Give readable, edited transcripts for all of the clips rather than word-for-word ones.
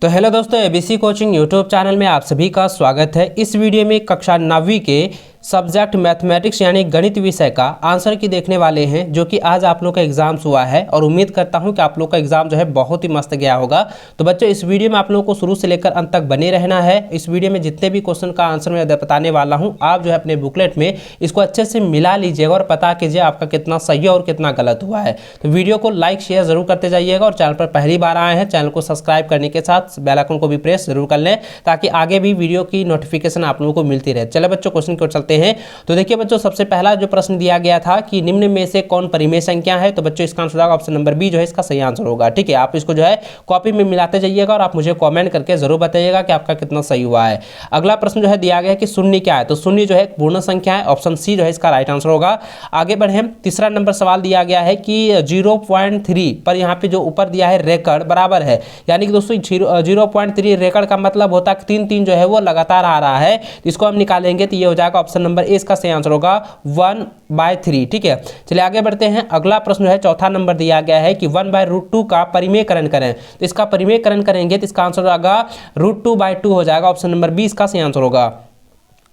तो हेलो दोस्तों, ABC coaching YouTube channel में आप सभी का स्वागत है। इस वीडियो में कक्षा 9वीं के सब्जेक्ट मैथमेटिक्स यानी गणित विषय का आंसर की देखने वाले हैं, जो कि आज आप लोग का एग्जाम्स हुआ है और उम्मीद करता हूं कि आप लोग का एग्जाम जो है बहुत ही मस्त गया होगा। तो बच्चों, इस वीडियो में आप लोगों को शुरू से लेकर अंत तक बने रहना है। इस वीडियो में जितने भी क्वेश्चन का आंसर मैं बताने वाला हूँ, आप जो है अपने बुकलेट में इसको अच्छे से मिला लीजिएगा और पता कीजिए आपका कितना सही है और कितना गलत हुआ है। तो वीडियो को लाइक शेयर जरूर करते जाइएगा और चैनल पर पहली बार आए हैं, चैनल को सब्सक्राइब करने के साथ बेल आइकन को भी प्रेस जरूर कर लें, ताकि आगे भी वीडियो की नोटिफिकेशन आप लोगों को मिलती रहे। चले बच्चों, क्वेश्चन की ओर चलते हैं। तो देखिए बच्चों, सबसे पहला जो प्रश्न दिया गया था कि निम्न में से कौन परिमेय संख्या है, तो बच्चों इसका आंसर होगा ऑप्शन नंबर बी जो है इसका सही आंसर होगा। ठीक है, आप इसको जो है कॉपी में मिलाते जाइएगा और आप मुझे कमेंट करके जरूर बताइएगा कि आपका कितना सही हुआ है। अगला प्रश्न जो है दिया गया है कि शून्य क्या है, तो शून्य जो है एक पूर्ण संख्या है, ऑप्शन सी जो है इसका राइट आंसर होगा। आगे बढ़े, तीसरा नंबर सवाल दिया गया है कि 0.3 पर यहाँ पे जो ऊपर दिया है रेकड़ बराबर है, यानी कि दोस्तों 0.3 रेकड़ का मतलब होता है 3 जो है वो लगातार आ रहा है, तो इसको हम निकालेंगे तो ये हो जाएगा ऑप्शन नंबर ए इसका सही आंसर होगा 1/3। ठीक है, चलिए आगे बढ़ते हैं। अगला प्रश्न है चौथा नंबर दिया गया है कि 1/√2 का परिमेयकरण करें, तो इसका परिमेयकरण करेंगे तो इसका आंसर होगा √2/2 हो जाएगा, ऑप्शन नंबर बी इसका सही आंसर होगा।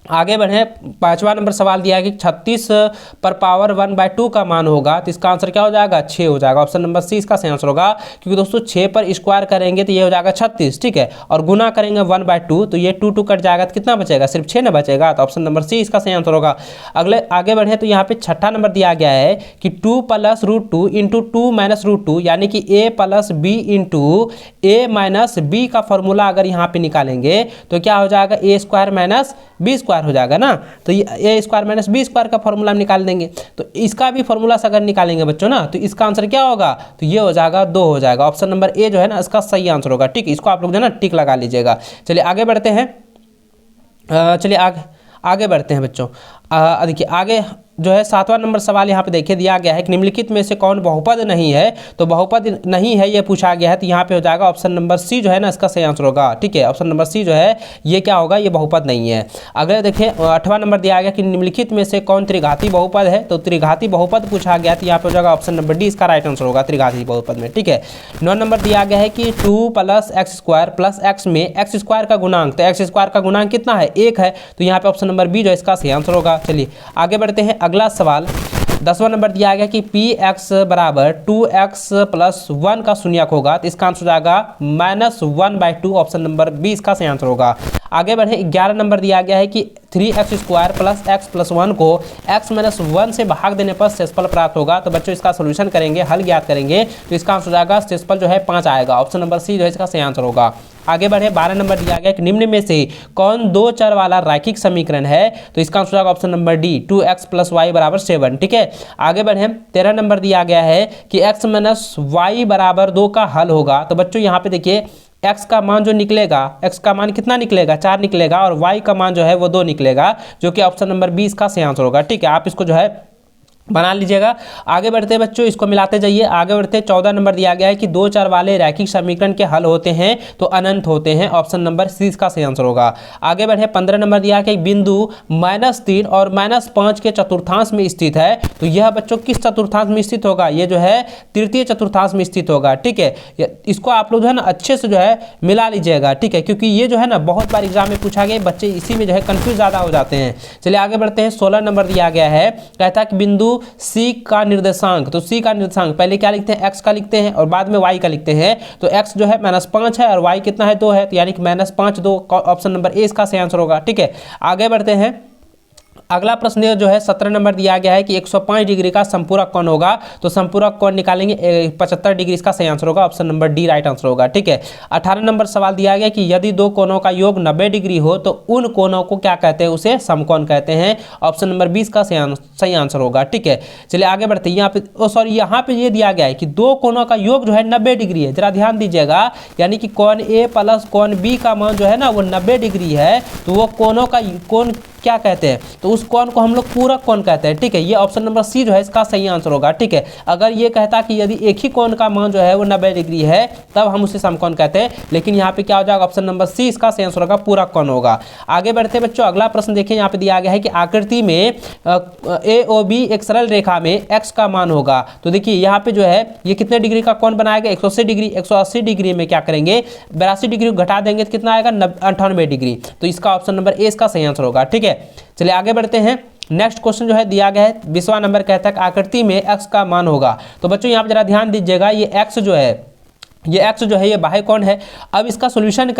आगे बढ़े, पांचवा नंबर सवाल दिया है कि 36 पर पावर 1/2 का मान होगा, तो इसका आंसर क्या हो जाएगा 6 हो जाएगा, ऑप्शन नंबर सी इसका सही आंसर होगा। क्योंकि दोस्तों 6 पर स्क्वायर करेंगे तो ये हो जाएगा 36, ठीक है, और गुना करेंगे 1/2 तो ये 2 कट जाएगा तो कितना बचेगा, सिर्फ 6 ना बचेगा, तो ऑप्शन नंबर सी इसका सही आंसर होगा। आगे बढ़े तो यहाँ पे छठा नंबर दिया गया है कि 2 + √2 × 2 - √2 यानी कि a + b × a - b का फॉर्मूला अगर यहाँ पे निकालेंगे तो क्या हो जाएगा a² - b² हो जाएगा ना, तो ये a² - b² का फॉर्मूला हम निकाल देंगे। तो इसका भी फॉर्मूला से अगर निकालेंगे बच्चों ना, तो इसका आंसर क्या होगा, तो ये हो जाएगा 2 हो जाएगा, ऑप्शन नंबर ए जो है ना इसका सही आंसर होगा। ठीक, इसको आप लोग जो है ना टिक लगा लीजिएगा। चलिए आगे बढ़ते हैं। चलिए आगे बढ़ते हैं बच्चों। देखिए आगे जो है सातवां नंबर सवाल यहाँ पे देखिए दिया गया है कि निम्नलिखित में से कौन बहुपद नहीं है, तो बहुपद नहीं है ये पूछा गया है, तो यहाँ पे हो जाएगा ऑप्शन नंबर सी जो है ना इसका सही आंसर होगा। ठीक है, ऑप्शन नंबर सी जो है ये क्या होगा, ये बहुपद नहीं है। अगले देखिए आठवां नंबर दिया गया कि निम्नलिखित में से कौन त्रिघाती बहुपद है, तो त्रिघाती बहुपद पूछा गया, तो यहाँ पे हो जाएगा ऑप्शन नंबर डी इसका राइट आंसर होगा त्रिघाती बहुपद में। ठीक है, 9 नंबर दिया गया है कि 2 + x² + x में x² का गुणांक, तो x² का गुणांक कितना है 1 है, तो यहाँ पे ऑप्शन नंबर बी जो है इसका सही आंसर होगा। चलिए आगे बढ़ते हैं। अगला सवाल 10वां नंबर दिया गया कि px = 2x + 1 का शून्यक होगा, तो इसका आंसर हो जाएगा -1/2, ऑप्शन नंबर बी इसका सही आंसर होगा। आगे बढ़े, 11 नंबर दिया गया है कि 3x² + x + 1 को x - 1 से भाग देने पर शेषफल प्राप्त होगा, तो बच्चों इसका सोल्यूशन करेंगे, हल ज्ञात करेंगे, तो इसका आंसर हो जाएगा शेषफल जो है 5 आएगा, ऑप्शन नंबर सी जो है इसका सही आंसर होगा। आगे बढ़े, 12 नंबर दिया गया कि निम्न में से कौन 2 चर वाला रैखिक समीकरण है, तो इसका आंसर होगा option number D 2x + y = 7। ठीक है, आगे बढ़े, 13 नंबर दिया गया है कि x - y = 2 का हल होगा, तो बच्चों यहाँ पे देखिए x का मान जो निकलेगा, x का मान कितना निकलेगा 4 निकलेगा, और y का मान जो है वो 2 निकलेगा, जो कि ऑप्शन नंबर 20 का सही आंसर होगा। ठीक है, आप इसको जो है बना लीजिएगा। आगे बढ़ते हैं बच्चों, इसको मिलाते जाइए। आगे बढ़ते हैं, 14 नंबर दिया गया है कि 2 चर वाले रैखिक समीकरण के हल होते हैं तो अनंत होते हैं, ऑप्शन नंबर सी इसका सही आंसर होगा। आगे बढ़े, 15 नंबर दिया है कि बिंदु -3 और -5 के चतुर्थांश में स्थित है, तो यह बच्चों किस चतुर्थांश में स्थित होगा, ये जो है तृतीय चतुर्थांश में स्थित होगा। ठीक है, इसको आप लोग जो है ना अच्छे से जो है मिला लीजिएगा। ठीक है, क्योंकि ये जो है ना बहुत बार एग्जाम में पूछा गया, बच्चे इसी में जो है कंफ्यूज ज़्यादा हो जाते हैं। चलिए आगे बढ़ते हैं। 16 नंबर दिया गया है, कहता है कि बिंदु सी का निर्देशांक, तो सी का निर्देशांक पहले क्या लिखते हैं, x का लिखते हैं और बाद में y का लिखते हैं, तो x जो है -5 है और y कितना है 2 है, तो यानी कि -5 2, ऑप्शन नंबर ए इसका सही आंसर होगा। ठीक है, आगे बढ़ते हैं। अगला प्रश्न जो है 17 नंबर दिया गया है कि 105 डिग्री का संपूरक कोण होगा, तो संपूरक कोण निकालेंगे 75 डिग्री इसका सही आंसर होगा, option number D right answer होगा। ठीक है, 18 नंबर सवाल दिया गया कि यदि 2 कोणों का योग 90 डिग्री हो तो उन कोणों को क्या कहते हैं, उसे समकोण कहते हैं, ऑप्शन नंबर 20 का सही आंसर होगा। ठीक है, चलिए आगे बढ़ते हैं। यहाँ पे ये दिया गया है कि 2 कोणों का योग जो है 90 डिग्री है, जरा ध्यान दीजिएगा, यानी कि कोण ए + कोण बी का मान जो है ना वो 90 डिग्री है, तो वो कोण क्या कहते हैं, तो उस कोण को हम लोग पूरक कोण कहते हैं। ठीक है, ये ऑप्शन नंबर सी जो है इसका सही आंसर होगा। ठीक है, अगर ये कहता कि यदि एक ही कोण का मान जो है वो 90 डिग्री है तब हम उसे समकोण कहते हैं, लेकिन यहाँ पे क्या हो जाएगा, ऑप्शन नंबर सी इसका सही आंसर होगा, पूरक कोण होगा। आगे बढ़ते हैं बच्चों, अगला प्रश्न देखिए, यहाँ पे दिया गया है कि आकृति में ए ओ बी एक सरल रेखा में एक्स का मान होगा। तो देखिए यहाँ पे जो है ये कितने डिग्री का कोण बनाएगा, 180 डिग्री। 180 डिग्री में क्या करेंगे, 82 डिग्री घटा देंगे तो कितना आएगा, 98 डिग्री। तो इसका ऑप्शन नंबर ए इसका सही आंसर होगा। ठीक है, चलिए आगे बढ़ते हैं। नेक्स्ट क्वेश्चन जो है दिया गया है 20वां नंबर, कहता है आकृति में x का मान होगा। तो बच्चों यहाँ पर जरा ध्यान दीजिएगा, ये x जो है ये बाह्य कोण है। अब इसका सॉल्यूशन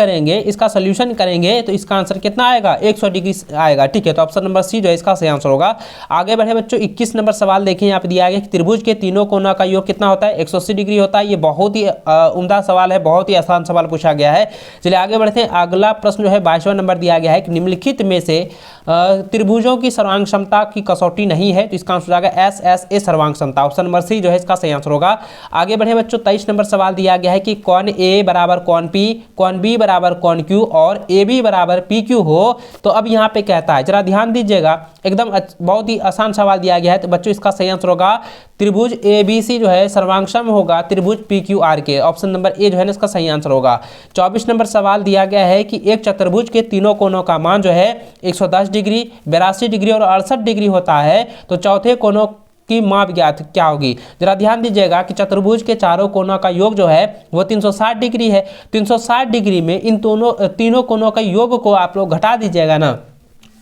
करेंगे तो इसका आंसर कितना आएगा, 100 डिग्री आएगा। ठीक है, तो ऑप्शन नंबर सी जो है इसका सही आंसर होगा। आगे बढ़े बच्चों, 21 नंबर सवाल देखिए, यहाँ पे दिया गया कि त्रिभुज के तीनों कोणों का योग कितना होता है, 180 डिग्री होता है। ये बहुत ही उम्दा सवाल है, बहुत ही आसान सवाल पूछा गया है। चलिए आगे बढ़ते हैं। अगला प्रश्न जो है 22वां नंबर दिया गया है कि निम्नलिखित में से त्रिभुजों की सर्वांग क्षमता की कसौटी नहीं है, तो इसका आंसर हो जाएगा एस एस ए सर्वांग क्षमता। ऑप्शन नंबर सी जो है इसका सही आंसर होगा। आगे बढ़े बच्चों, 23 नंबर सवाल दिया गया है कि कौन ए बराबर कौन पी, कौन बी बराबर कौन क्यू और ए बी बराबर पी क्यू हो। तो अब यहाँ पे कहता है, जरा ध्यान दीजिएगा, एकदम बहुत ही आसान सवाल दिया गया है। तो बच्चों इसका सही आंसर होगा त्रिभुज ए बी सी जो है सर्वांगसम होगा त्रिभुज पी क्यू आर के। ऑप्शन नंबर ए जो है ना इसका सही आंसर होगा। 24 नंबर सवाल दिया गया है कि एक चतुर्भुज के तीनों कोणों का मान जो है 110 डिग्री, 82 डिग्री और 68 डिग्री होता है, तो चौथे कोणों की माप ज्ञात क्या होगी। जरा ध्यान दीजिएगा कि चतुर्भुज के चारों कोणों का योग जो है वो 360 डिग्री है। 360 डिग्री में इन तीनों कोणों का योग को आप लोग घटा दीजिएगा ना,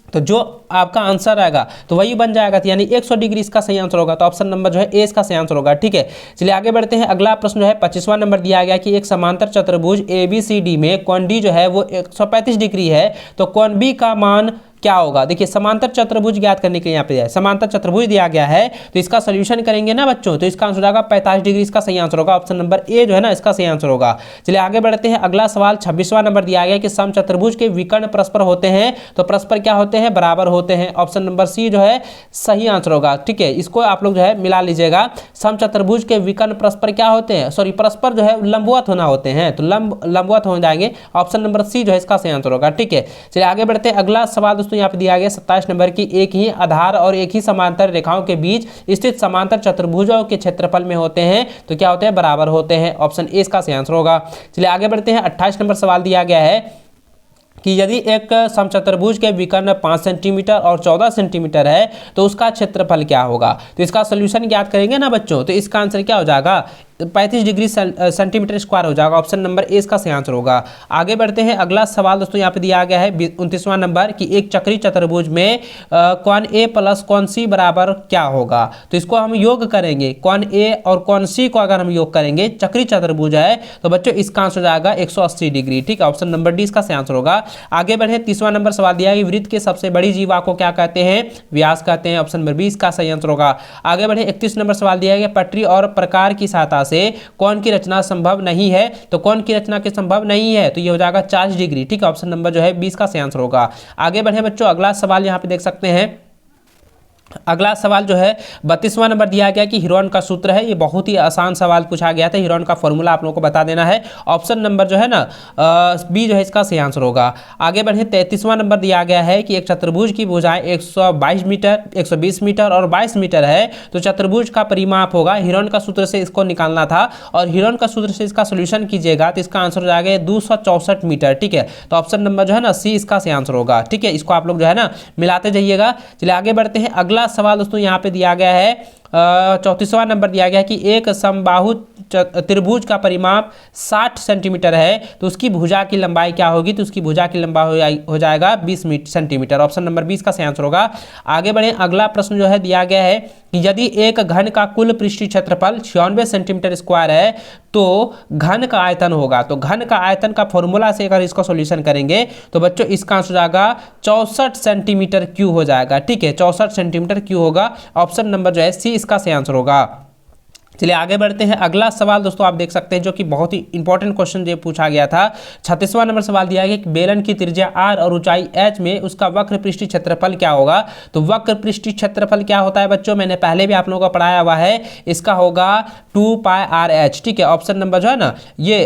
तो जो आपका आंसर आएगा तो वही बन जाएगा, तो यानी 100 डिग्री इसका सही आंसर होगा। तो ऑप्शन नंबर जो है ए इसका सही आंसर होगा। ठीक है, चलिए आगे बढ़ते हैं। अगला प्रश्न जो है 25वां नंबर दिया गया कि एक समांतर चतुर्भुज ए बी सी डी में कोण डी जो है वो 135 डिग्री है, तो कोण बी का मान क्या होगा। देखिए समांतर चतुर्भुज ज्ञात करने के लिए यहाँ पे समांतर चतुर्भुज दिया गया है, तो इसका सोल्यूशन करेंगे ना बच्चों, तो इसका आंसर हो जाएगा 45 डिग्री, इसका सही आंसर होगा। ऑप्शन नंबर ए जो है ना इसका सही आंसर होगा। चलिए आगे बढ़ते हैं। अगला सवाल 26वां नंबर दिया गया कि समचतुर्भुज के विकर्ण परस्पर होते हैं, तो परस्पर क्या होते हैं, बराबर होते हैं। ऑप्शन नंबर सी जो है सही आंसर होगा। ठीक है, इसको आप लोग जो है मिला लीजिएगा। समचतुर्भुज के विकर्ण परस्पर क्या होते हैं, सॉरी परस्पर जो है लंबवत होना होते हैं, तो लंबवत हो जाएंगे। ऑप्शन नंबर सी जो है इसका सही आंसर होगा। ठीक है, चलिए आगे बढ़ते हैं। अगला सवाल दोस्तों यहाँ पे दिया गया 27 नंबर की, एक ही आधार और एक ही समांतर रेखाओं के बीच स्थित समांतर चतुर्भुजों के क्षेत्रफल में होते हैं, तो क्या होते हैं, बराबर होते हैं। ऑप्शन ए इसका सही आंसर होगा। चलिए आगे बढ़ते हैं। 28 नंबर सवाल दिया गया है कि यदि एक समचतुर्भुज के विकर्ण 5 सेंटीमीटर और 14 सेंटीमीटर है तो उसका क्षेत्रफल क्या होगा। तो इसका सोल्यूशन ज्ञात करेंगे ना बच्चों, तो इसका आंसर क्या हो जाएगा, 35 डिग्री सेंटीमीटर स्क्वायर हो जाएगा। ऑप्शन नंबर ए इसका सही आंसर होगा। आगे बढ़ते हैं। अगला सवाल दोस्तों यहाँ पे दिया गया है 29वां नंबर कि एक चक्री चतुर्भुज में कौन ए प्लस कौन सी बराबर क्या होगा। तो इसको हम योग करेंगे, कौन ए और कौन सी को अगर हम योग करेंगे, चक्री चतुर्भुज है, तो बच्चों इसका आंसर हो जाएगा 180 डिग्री। ठीक है, ऑप्शन नंबर डी इसका सही आंसर होगा। आगे बढ़े। 30वां नंबर सवाल दिया है वृत्त के सबसे बड़ी जीवा को क्या कहते हैं, व्यास कहते हैं। ऑप्शन नंबर बी इसका सही आंसर होगा। आगे बढ़े। 31 नंबर सवाल दिया है पटरी और प्रकार की सहायता से कौन की रचना संभव नहीं है, तो कौन की रचना के संभव नहीं है, तो ये हो जाएगा 40 डिग्री। ठीक है, ऑप्शन नंबर जो है 20 का सही आंसर होगा। आगे बढ़े बच्चों। अगला सवाल यहाँ पे देख सकते हैं। अगला सवाल जो है 32वां नंबर दिया गया कि हीरोन का सूत्र है। ये बहुत ही आसान सवाल पूछा गया था, हीरोन का फॉर्मूला आप लोगों को बता देना है। ऑप्शन नंबर जो है ना बी जो है इसका सही आंसर होगा। आगे बढ़े। 33वां नंबर दिया गया है कि एक चतुर्भुज की भुजाएं 122 मीटर, 120 मीटर और 22 मीटर है, तो चतुर्भुज का परिमाप होगा। हीरोन का सूत्र से इसको निकालना था और हीरोन का सूत्र से इसका सोल्यूशन कीजिएगा तो इसका आंसर हो जाएगा 264 मीटर। ठीक है, तो ऑप्शन नंबर जो है ना सी इसका सही आंसर होगा। ठीक है, इसको आप लोग जो है ना मिलाते जाइएगा। चलिए आगे बढ़ते हैं। अगला सवाल दोस्तों यहाँ पे दिया गया है 34वां नंबर दिया गया है कि एक समबाहु त्रिभुज का परिमाप 60 सेंटीमीटर है, तो उसकी भुजा की लंबाई क्या होगी, तो उसकी भुजा की लंबाई हो जाएगा 20 सेंटीमीटर। ऑप्शन नंबर 20 का सही आंसर होगा। आगे बढ़े। अगला प्रश्न जो है दिया गया है कि यदि एक घन का कुल पृष्ठीय क्षेत्रफल 96 सेंटीमीटर स्क्वायर है तो घन का आयतन होगा। तो घन का आयतन का फॉर्मूला से अगर इसको सॉल्यूशन करेंगे तो बच्चों इसका आंसर हो जाएगा 64 सेंटीमीटर क्यूब हो जाएगा। ठीक है, 64 सेंटीमीटर क्यूब होगा। ऑप्शन नंबर जो है सी इसका सही आंसर होगा। चलिए आगे बढ़ते हैं। अगला सवाल दोस्तों आप देख सकते हैं जो कि बहुत ही इंपॉर्टेंट क्वेश्चन जो पूछा गया था। 36वां नंबर सवाल दिया गया कि बेलन की त्रिज्या r और ऊंचाई h में उसका वक्र पृष्ठीय क्षेत्रफल क्या होगा। तो वक्र पृष्ठीय क्षेत्रफल क्या होता है बच्चों, मैंने पहले भी आप लोगों को पढ़ाया हुआ है, इसका होगा 2 पाई r h। ठीक है, ऑप्शन नंबर जो है ना ये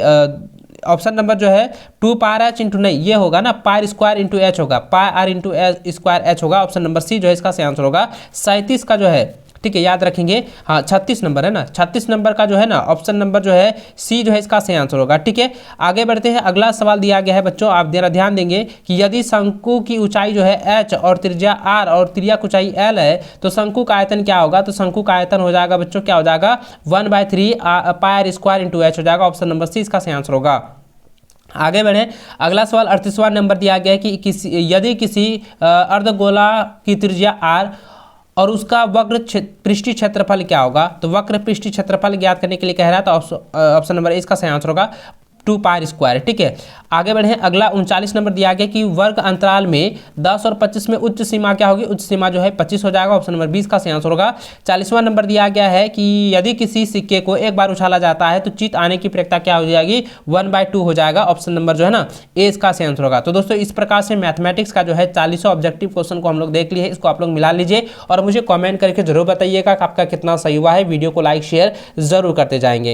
ऑप्शन नंबर जो है 2 पावर एच इंटू, नहीं ये होगा ना पायर स्क्वायर इंटू एच होगा, pi r r into square H होगा। ऑप्शन नंबर सी जो है इसका सही आंसर होगा। 37 का जो है, ठीक है याद रखेंगे, हाँ 36 नंबर है ना, 36 नंबर का जो है ना ऑप्शन नंबर जो है सी जो है इसका सही आंसर होगा। ठीक है आगे बढ़ते हैं। अगला सवाल दिया गया है बच्चों, आप जरा ध्यान देंगे कि यदि शंकु की ऊंचाई जो है h और त्रिज्या r और तिर्यक ऊंचाई l है तो शंकु का आयतन क्या होगा? तो शंकु का आयतन हो जाएगा बच्चों, क्या हो जाएगा? 1/3 पायर स्क्वायर इंटू एच हो जाएगा। ऑप्शन नंबर सी इसका सही आंसर होगा। आगे बढ़े। अगला सवाल 38वां नंबर दिया गया है कि यदि किसी अर्धगोला की त्रिज्या r और उसका वक्र पृष्ठीय क्षेत्रफल क्या होगा? तो वक्र पृष्ठीय क्षेत्रफल ज्ञात करने के लिए कह रहा है, तो ऑप्शन नंबर इसका सही आंसर होगा 2 पायर स्क्वायर। ठीक है आगे बढ़े। अगला 39 नंबर दिया गया कि वर्ग अंतराल में 10 और 25 में उच्च सीमा क्या होगी? उच्च सीमा जो है 25 हो जाएगा। ऑप्शन नंबर 20 का सही आंसर होगा। 40वां नंबर दिया गया है कि यदि किसी सिक्के को एक बार उछाला जाता है तो चित आने की प्रक्रिया क्या हो जाएगी? 1/2 हो जाएगा। ऑप्शन नंबर जो है ना ए इसका सही आंसर होगा। तो दोस्तों इस प्रकार से मैथमेटिक्स का जो है 40 ऑब्जेक्टिव क्वेश्चन को हम लोग देख लिए, इसको आप लोग मिला लीजिए और मुझे कॉमेंट करके जरूर बताइएगा कि आपका कितना सही हुआ है। वीडियो को लाइक शेयर जरूर करते जाएंगे।